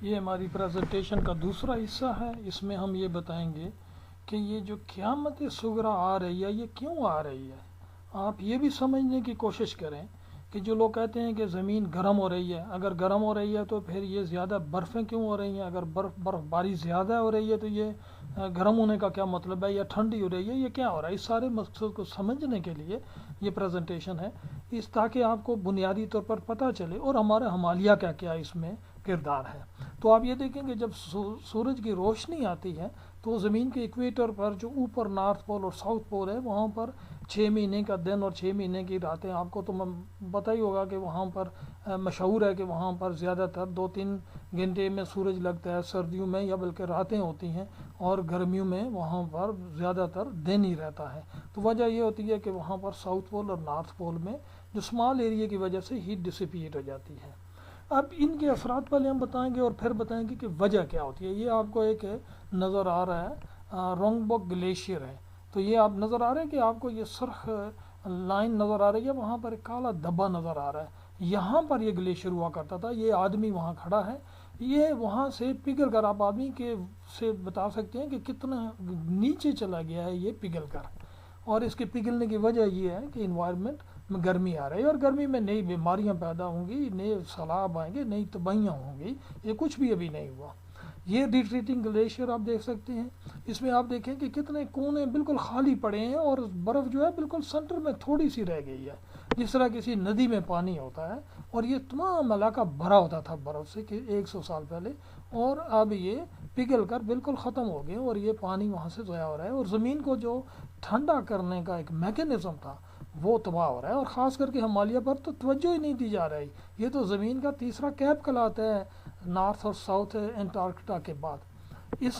ये हमारी प्रेजेंटेशन का दूसरा हिस्सा है। इसमें हम ये बताएंगे कि ये जो क़यामत सुगरा आ रही है ये क्यों आ रही है। आप ये भी समझने की कोशिश करें कि जो लोग कहते हैं कि ज़मीन गर्म हो रही है, अगर गर्म हो रही है तो फिर ये ज़्यादा बर्फ़ें क्यों हो रही हैं, अगर बर्फ़बारी ज़्यादा हो रही है तो ये गर्म होने का क्या मतलब है, या ठंडी हो रही है, ये क्या हो रहा है। इस सारे मकसद को समझने के लिए ये प्रेजेंटेशन है, इस ताकि आपको बुनियादी तौर पर पता चले और हमारा हमालिया क्या क्या इसमें किरदार है। तो आप ये देखेंगे जब सूरज की रोशनी आती है तो ज़मीन के इक्वेटर पर जो ऊपर नॉर्थ पोल और साउथ पोल है वहाँ पर 6 महीने का दिन और 6 महीने की रातें, आपको तो पता ही होगा कि वहाँ पर मशहूर है कि वहाँ पर ज़्यादातर 2-3 घंटे में सूरज लगता है सर्दियों में, या बल्कि रातें होती हैं, और गर्मियों में वहाँ पर ज़्यादातर दिन ही रहता है। तो वजह ये होती है कि वहाँ पर साउथ पोल और नॉर्थ पोल में जो स्मॉल एरिया की वजह से हीट डिसिपिएट हो जाती है। अब इनके असरात पहले हम बताएंगे और फिर बताएंगे कि वजह क्या होती है। ये आपको एक नज़र आ रहा है रोंगबोक ग्लेशियर है। तो ये आप नज़र आ रहे हैं कि आपको ये सुर्ख लाइन नज़र आ रही है, वहाँ पर काला धब्बा नज़र आ रहा है। यहाँ पर ये ग्लेशियर हुआ करता था। ये आदमी वहाँ खड़ा है, ये वहाँ से पिघल कर, आप आदमी के से बता सकते हैं कि कितना नीचे चला गया है ये पिघल कर। और इसके पिघलने की वजह ये है कि इन्वायरमेंट में गर्मी आ रही है, और गर्मी में नई बीमारियां पैदा होंगी, नए सैलाब आएंगे, नई तबाहियाँ होंगी। ये कुछ भी अभी नहीं हुआ। ये रिट्रीटिंग ग्लेशियर आप देख सकते हैं। इसमें आप देखें कि कितने कोने बिल्कुल खाली पड़े हैं और बर्फ़ जो है बिल्कुल सेंटर में थोड़ी सी रह गई है, जिस तरह किसी नदी में पानी होता है। और ये तमाम इलाका भरा होता था बर्फ़ से कि 100 साल पहले, और अब ये पिघल कर बिल्कुल ख़त्म हो गए और ये पानी वहाँ से ज़ाया हो रहा है। और ज़मीन को जो ठंडा करने का एक मैकेनिज़्म था वो तबाह हो रहा है, और ख़ास करके हिमालय पर तो तवज्जो ही नहीं दी जा रही। ये तो ज़मीन का तीसरा कैप कहलाता है नॉर्थ और साउथ एंटार्क्टिका के बाद। इस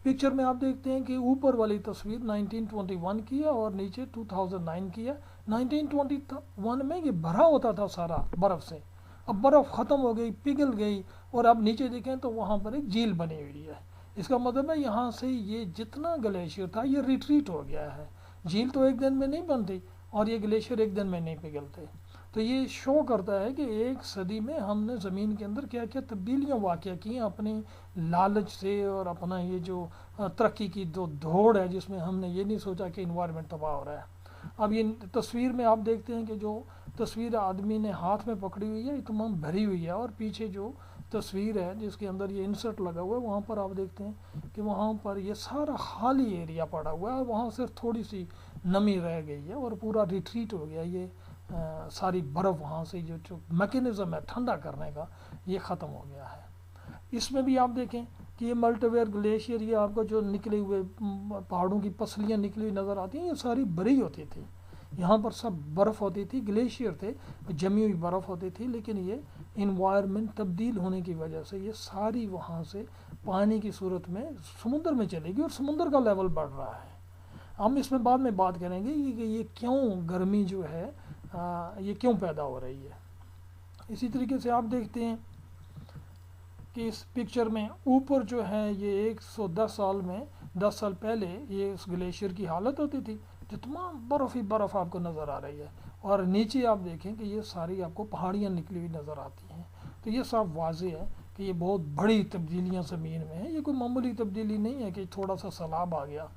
पिक्चर में आप देखते हैं कि ऊपर वाली तस्वीर 1921 की है और नीचे 2009 की है। 1921 में ये भरा होता था सारा बर्फ़ से, अब बर्फ़ ख़त्म हो गई, पिघल गई, और अब नीचे देखें तो वहाँ पर एक झील बनी हुई है। इसका मतलब है यहाँ से ये जितना ग्लेशियर था ये रिट्रीट हो गया है। झील तो एक दिन में नहीं बनती और ये ग्लेशियर एक दिन में नहीं पिघलते। तो ये शो करता है कि एक सदी में हमने ज़मीन के अंदर क्या क्या तब्दीलियाँ वाक़या की हैं अपनी लालच से, और अपना ये जो तरक्की की जो दौड़ है जिसमें हमने ये नहीं सोचा कि इन्वायरमेंट तबाह हो रहा है। अब ये तस्वीर में आप देखते हैं कि जो तस्वीर आदमी ने हाथ में पकड़ी हुई है ये तमाम भरी हुई है, और पीछे जो तस्वीर है जिसके अंदर ये इंसर्ट लगा हुआ है वहाँ पर आप देखते हैं कि वहाँ पर ये सारा खाली एरिया पड़ा हुआ है, और वहाँ सिर्फ थोड़ी सी नमी रह गई है और पूरा रिट्रीट हो गया। ये सारी बर्फ़ वहाँ से जो मैकेनिज़्म है ठंडा करने का ये ख़त्म हो गया है। इसमें भी आप देखें कि ये मल्टीवेयर ग्लेशियर, ये आपको जो निकले हुए पहाड़ों की पसलियाँ निकली हुई नज़र आती हैं, ये सारी भरी होती थी। यहाँ पर सब बर्फ़ होती थी, ग्लेशियर थे, जमी हुई बर्फ़ होती थी, लेकिन ये इन्वायरमेंट तब्दील होने की वजह से ये सारी वहाँ से पानी की सूरत में समुद्र में चलेगी, और समुद्र का लेवल बढ़ रहा है। हम इसमें बाद में बात करेंगे कि ये क्यों गर्मी जो है ये क्यों पैदा हो रही है। इसी तरीके से आप देखते हैं कि इस पिक्चर में ऊपर जो है ये 110 साल में 10 साल पहले ये इस ग्लेशियर की हालत होती थी, जो तमाम बर्फ़ ही बर्फ़ आपको नज़र आ रही है, और नीचे आप देखें कि ये सारी आपको पहाड़ियाँ निकली हुई नज़र आती हैं। तो ये साफ वाज़ेह है कि ये बहुत बड़ी तब्दीलियाँ ज़मीन में हैं। ये कोई मामूली तब्दीली नहीं है कि थोड़ा सा सैलाब आ गया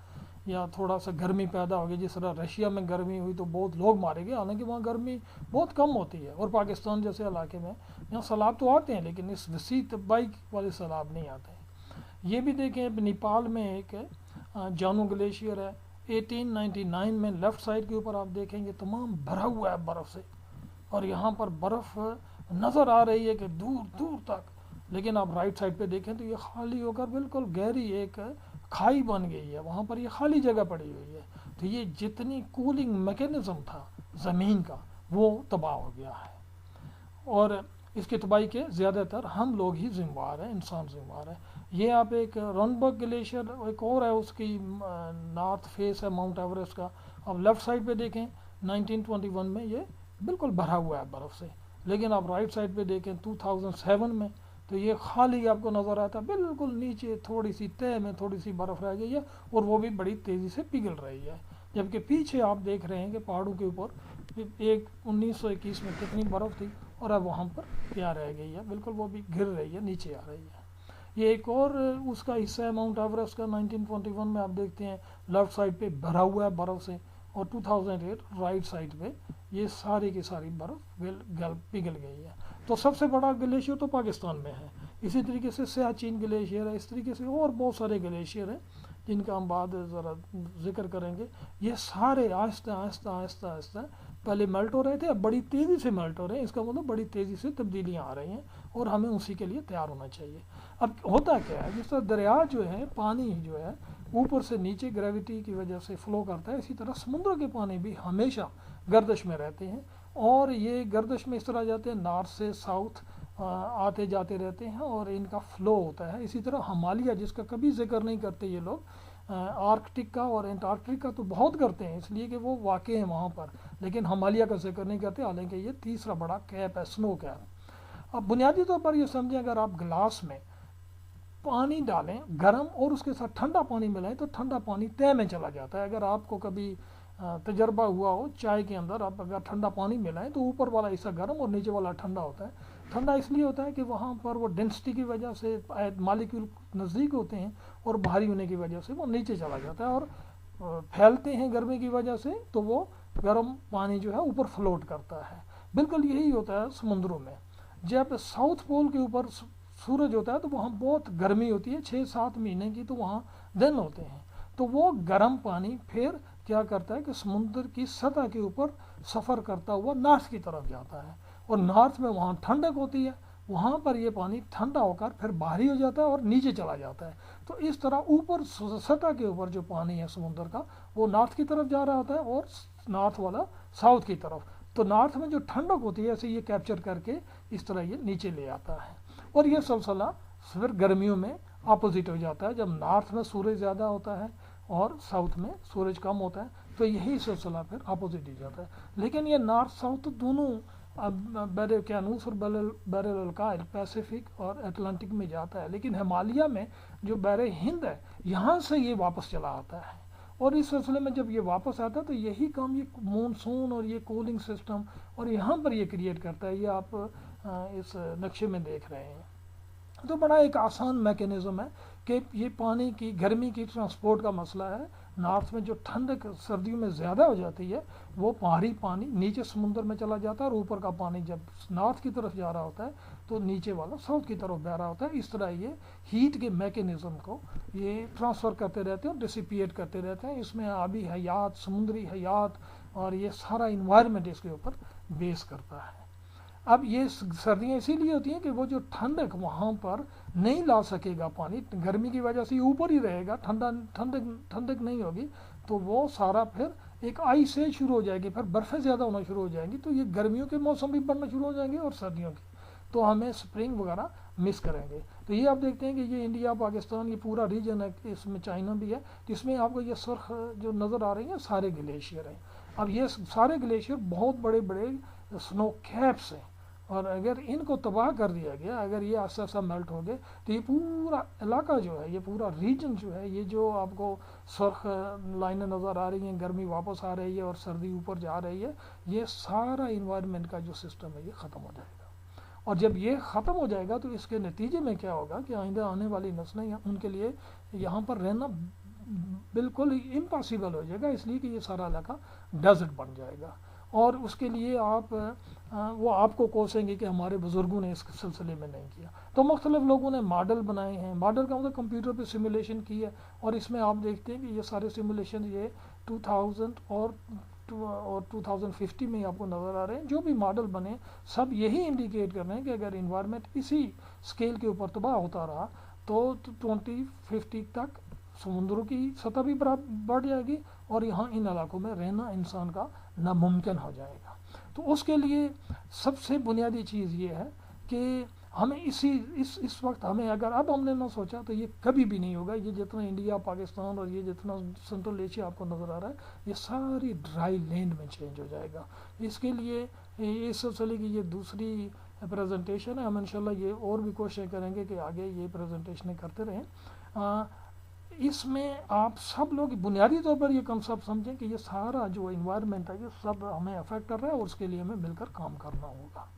या थोड़ा सा गर्मी पैदा हो गई। जिस तरह रशिया में गर्मी हुई तो बहुत लोग मारे गए, हालांकि वहाँ गर्मी बहुत कम होती है, और पाकिस्तान जैसे इलाके में यहाँ सैलाब तो आते हैं लेकिन इस वसी तबाही वाले सैलाब नहीं आते। ये भी देखें नेपाल में एक जानू ग्लेशियर है 1899 में, लेफ़्ट साइड के ऊपर आप देखेंगे तमाम भरा हुआ है बर्फ़ से, और यहाँ पर बर्फ़ नज़र आ रही है कि दूर दूर तक, लेकिन आप राइट साइड पे देखें तो ये खाली होकर बिल्कुल गहरी एक खाई बन गई है, वहाँ पर ये खाली जगह पड़ी हुई है। तो ये जितनी कूलिंग मैकेनिज़्म था ज़मीन का वो तबाह हो गया है, और इसकी तबाही के ज़्यादातर हम लोग ही जिम्मेवार हैं, इंसान जिम्मेवार है। ये आप एक रोंगबोक ग्लेशियर एक और है, उसकी नॉर्थ फेस है माउंट एवरेस्ट का। अब लेफ़्ट साइड पे देखें 1921 में ये बिल्कुल भरा हुआ है बर्फ़ से, लेकिन आप राइट साइड पे देखें 2007 में तो ये खाली आपको नज़र आता है, बिल्कुल नीचे थोड़ी सी तह में थोड़ी सी बर्फ़ रह गई है, और वो भी बड़ी तेज़ी से पिघल रही है। जबकि पीछे आप देख रहे हैं कि पहाड़ों के ऊपर एक 1921 में कितनी बर्फ़ थी, और अब वहाँ पर क्या रह गई है, बिल्कुल वो भी गिर रही है, नीचे आ रही है। ये एक और उसका हिस्सा है माउंट एवरेस्ट का। 1941 में आप देखते हैं लेफ्ट साइड पे भरा हुआ है बर्फ़ से, और 2008 राइट साइड पे ये सारी की सारी बर्फ़ पिघल गई है। तो सबसे बड़ा ग्लेशियर तो पाकिस्तान में है। इसी तरीके से सियाचिन ग्लेशियर है, इस तरीके से और बहुत सारे ग्लेशियर हैं जिनका हम बाद ज़रा जिक्र करेंगे। ये सारे आहिस्ता आहिस्ता आहिस्ता आहिस्ता पहले मेल्ट हो रहे थे, अब बड़ी तेज़ी से मेल्ट हो रहे हैं। इसका मतलब बड़ी तेज़ी से तब्दीलियाँ आ रही हैं और हमें उसी के लिए तैयार होना चाहिए। अब होता क्या है, जिस तरह दरिया जो है, पानी जो है ऊपर से नीचे ग्रेविटी की वजह से फ़्लो करता है, इसी तरह समुद्र के पानी भी हमेशा गर्दिश में रहते हैं, और ये गर्दिश में इस तरह जाते हैं नॉर्थ से साउथ आते जाते रहते हैं और इनका फ़्लो होता है। इसी तरह हिमालय, जिसका कभी जिक्र नहीं करते ये लोग, आर्कटिक का और एंटार्कटिक का तो बहुत करते हैं इसलिए कि वो वाक़ई हैं वहाँ पर, लेकिन हिमालय का जिक्र नहीं करते, हालांकि ये तीसरा बड़ा कैप है, स्नो कैप। अब बुनियादी तौर पर ये समझें, अगर आप गिलास में पानी डालें गर्म और उसके साथ ठंडा पानी मिलाएं तो ठंडा पानी तय में चला जाता है। अगर आपको कभी तजर्बा हुआ हो, चाय के अंदर आप अगर ठंडा पानी मिलाएं तो ऊपर वाला हिस्सा गर्म और नीचे वाला ठंडा होता है। ठंडा इसलिए होता है कि वहाँ पर वो डेंसिटी की वजह से मालिक्यूल नज़दीक होते हैं और भारी होने की वजह से वो नीचे चला जाता है, और फैलते हैं गर्मी की वजह से, तो वो गर्म पानी जो है ऊपर फ्लोट करता है। बिल्कुल यही होता है समुद्रों में। जब साउथ पोल के ऊपर सूरज होता है तो वहाँ बहुत गर्मी होती है, 6-7 महीने की तो वहाँ दिन होते हैं, तो वो गर्म पानी फिर क्या करता है कि समुद्र की सतह के ऊपर सफ़र करता हुआ नॉर्थ की तरफ जाता है, और नॉर्थ में वहाँ ठंडक होती है, वहाँ पर ये पानी ठंडा होकर फिर बाहरी हो जाता है और नीचे चला जाता है। तो इस तरह ऊपर सतह के ऊपर जो पानी है समुद्र का, वो नॉर्थ की तरफ जा रहा होता है और नॉर्थ वाला साउथ की तरफ। तो नॉर्थ में जो ठंडक होती है ऐसे ये कैप्चर करके इस तरह ये नीचे ले आता है, और ये सिलसिला फिर गर्मियों में अपोजिट हो जाता है, जब नॉर्थ में सूरज ज़्यादा होता है और साउथ में सूरज कम होता है, तो यही सिलसिला फिर अपोजिट हो जाता है। लेकिन ये नॉर्थ साउथ दोनों बैर ओकियानूस और बैर अलकायल पैसिफिक और अटलांटिक में जाता है, लेकिन हिमालय में जो बैर हिंद है यहाँ से ये वापस चला आता है, और इस सिलसिले में जब ये वापस आता है तो यही काम ये मानसून और ये कूलिंग सिस्टम और यहाँ पर ये क्रिएट करता है। ये आप इस नक्शे में देख रहे हैं। तो बड़ा एक आसान मैकेनिज़्म है कि ये पानी की गर्मी की ट्रांसपोर्ट का मसला है। नॉर्थ में जो ठंडक सर्दियों में ज़्यादा हो जाती है वो भारी पानी नीचे समुद्र में चला जाता है, और ऊपर का पानी जब नॉर्थ की तरफ जा रहा होता है तो नीचे वाला साउथ की तरफ बह रहा होता है। इस तरह ये हीट के मैकेनिज़्म को ये ट्रांसफ़र करते रहते हैं और डिसिपिएट करते रहते हैं। इसमें आबी हयात, समुद्री हयात और ये सारा इन्वायरमेंट इसके ऊपर बेस करता है। अब ये सर्दियाँ इसीलिए होती हैं कि वो जो ठंडक वहाँ पर नहीं ला सकेगा पानी, गर्मी की वजह से ऊपर ही रहेगा, ठंडक नहीं होगी, तो वो सारा फिर एक आइस से शुरू हो जाएगी, फिर बर्फ़ें ज़्यादा होना शुरू हो जाएंगी, तो ये गर्मियों के मौसम भी बढ़ना शुरू हो जाएंगे और सर्दियों के, तो हमें स्प्रिंग वगैरह मिस करेंगे। तो ये आप देखते हैं कि ये इंडिया पाकिस्तान ये पूरा रीजन है, इसमें चाइना भी है, तो इसमें आपको ये सुर्ख जो नज़र आ रही है सारे ग्लेशियर हैं। अब ये सारे ग्लेशियर बहुत बड़े बड़े स्नो कैप्स हैं, और अगर इनको तबाह कर दिया गया, अगर ये आस्ता आस्ता मेल्ट हो गए, तो ये पूरा इलाका जो है, ये पूरा रीजन जो है, ये जो आपको सुर्ख लाइनें नज़र आ रही हैं, गर्मी वापस आ रही है और सर्दी ऊपर जा रही है, ये सारा इन्वायरमेंट का जो सिस्टम है ये ख़त्म हो जाएगा। और जब ये ख़त्म हो जाएगा तो इसके नतीजे में क्या होगा कि आइंदा आने वाली नस्लें उनके लिए यहाँ पर रहना बिल्कुल इम्पॉसिबल हो जाएगा, इसलिए कि ये सारा इलाका डेजर्ट बन जाएगा। और उसके लिए वो आपको कोसेंगे कि हमारे बुज़ुर्गों ने इस सिलसिले में नहीं किया। तो मुख्तलिफ़ लोगों ने मॉडल बनाए हैं, मॉडल का मतलब कंप्यूटर पे सिमुलेशन की है, और इसमें आप देखते हैं कि ये सारे सिमुलेशन ये 2000 और 2050 में आपको नज़र आ रहे हैं। जो भी मॉडल बने सब यही इंडिकेट कर रहे हैं कि अगर इन्वायरमेंट इसी स्केल के ऊपर तबाह होता रहा तो 2050 तक समुद्रों की सतह भी बढ़ जाएगी और यहाँ इन इलाकों में रहना इंसान का नामुमकिन हो जाएगा। तो उसके लिए सबसे बुनियादी चीज़ ये है कि हमें इस वक्त हमें, अगर अब हमने ना सोचा तो ये कभी भी नहीं होगा। ये जितना इंडिया पाकिस्तान और ये जितना सेंट्रल एशिया आपको नज़र आ रहा है ये सारी ड्राई लैंड में चेंज हो जाएगा। इसके लिए इस सिलसिले की ये दूसरी प्रेजेंटेशन है। हम इंशाल्लाह ये और भी कोशिश करेंगे कि आगे ये प्रेजेंटेशनें करते रहें। इसमें आप सब लोग बुनियादी तौर पर ये कंसेप्ट समझें कि ये सारा जो इन्वायरमेंट है ये सब हमें अफेक्ट कर रहा है और उसके लिए हमें मिलकर काम करना होगा।